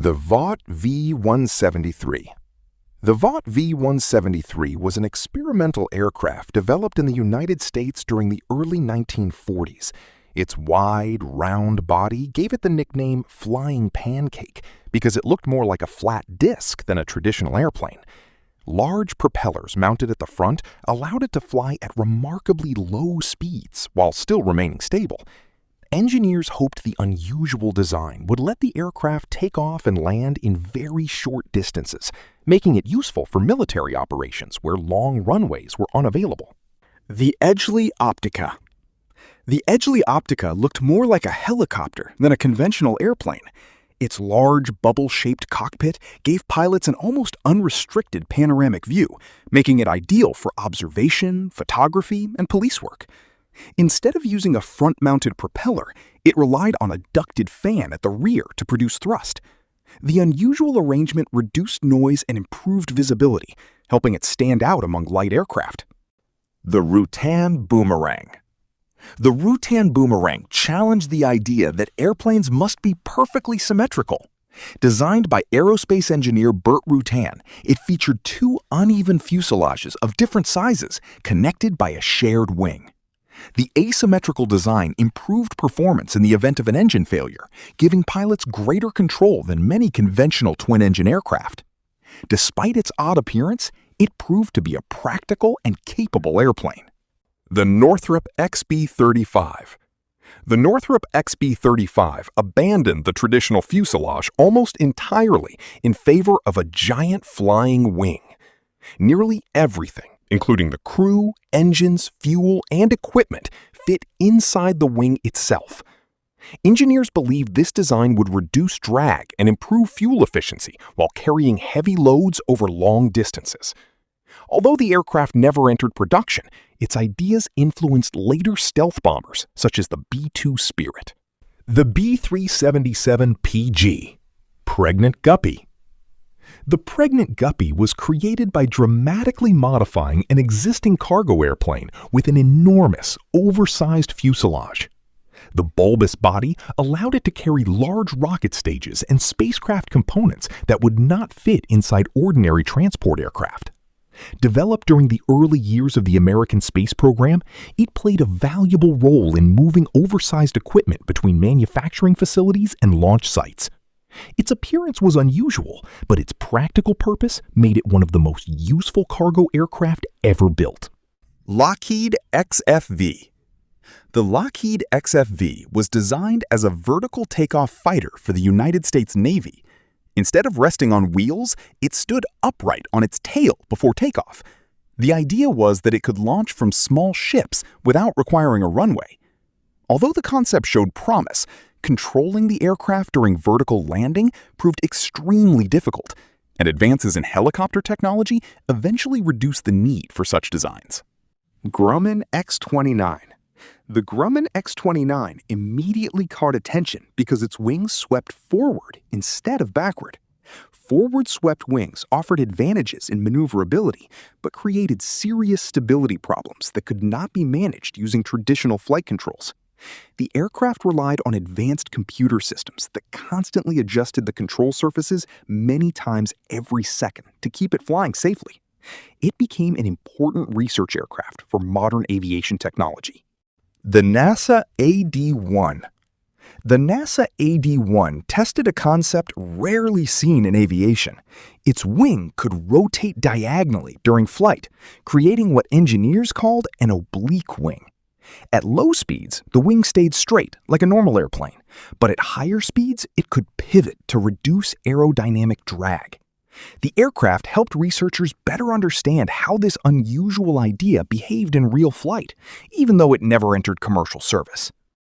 The Vought V-173. The Vought V-173 was an experimental aircraft developed in the United States during the early 1940s. Its wide, round body gave it the nickname Flying Pancake because it looked more like a flat disc than a traditional airplane. Large propellers mounted at the front allowed it to fly at remarkably low speeds while still remaining stable. Engineers hoped the unusual design would let the aircraft take off and land in very short distances, making it useful for military operations where long runways were unavailable. The Edgley Optica. The Edgley Optica looked more like a helicopter than a conventional airplane. Its large, bubble-shaped cockpit gave pilots an almost unrestricted panoramic view, making it ideal for observation, photography, and police work. Instead of using a front-mounted propeller, it relied on a ducted fan at the rear to produce thrust. The unusual arrangement reduced noise and improved visibility, helping it stand out among light aircraft. The Rutan Boomerang. The Rutan Boomerang challenged the idea that airplanes must be perfectly symmetrical. Designed by aerospace engineer Burt Rutan, it featured two uneven fuselages of different sizes connected by a shared wing. The asymmetrical design improved performance in the event of an engine failure, giving pilots greater control than many conventional twin-engine aircraft. Despite its odd appearance, it proved to be a practical and capable airplane. The Northrop XB-35. The Northrop XB-35 abandoned the traditional fuselage almost entirely in favor of a giant flying wing. Nearly everything, including the crew, engines, fuel, and equipment, fit inside the wing itself. Engineers believed this design would reduce drag and improve fuel efficiency while carrying heavy loads over long distances. Although the aircraft never entered production, its ideas influenced later stealth bombers such as the B-2 Spirit. The B377PG Pregnant Guppy. The Pregnant Guppy was created by dramatically modifying an existing cargo airplane with an enormous, oversized fuselage. The bulbous body allowed it to carry large rocket stages and spacecraft components that would not fit inside ordinary transport aircraft. Developed during the early years of the American space program, it played a valuable role in moving oversized equipment between manufacturing facilities and launch sites. Its appearance was unusual, but its practical purpose made it one of the most useful cargo aircraft ever built. Lockheed XFV. The Lockheed XFV was designed as a vertical takeoff fighter for the United States Navy. Instead of resting on wheels, it stood upright on its tail before takeoff. The idea was that it could launch from small ships without requiring a runway. Although the concept showed promise, controlling the aircraft during vertical landing proved extremely difficult, and advances in helicopter technology eventually reduced the need for such designs. Grumman X-29. The Grumman X-29 immediately caught attention because its wings swept forward instead of backward. Forward-swept wings offered advantages in maneuverability, but created serious stability problems that could not be managed using traditional flight controls. The aircraft relied on advanced computer systems that constantly adjusted the control surfaces many times every second to keep it flying safely. It became an important research aircraft for modern aviation technology. The NASA AD-1. The NASA AD-1 tested a concept rarely seen in aviation. Its wing could rotate diagonally during flight, creating what engineers called an oblique wing. At low speeds, the wing stayed straight, like a normal airplane, but at higher speeds, it could pivot to reduce aerodynamic drag. The aircraft helped researchers better understand how this unusual idea behaved in real flight, even though it never entered commercial service.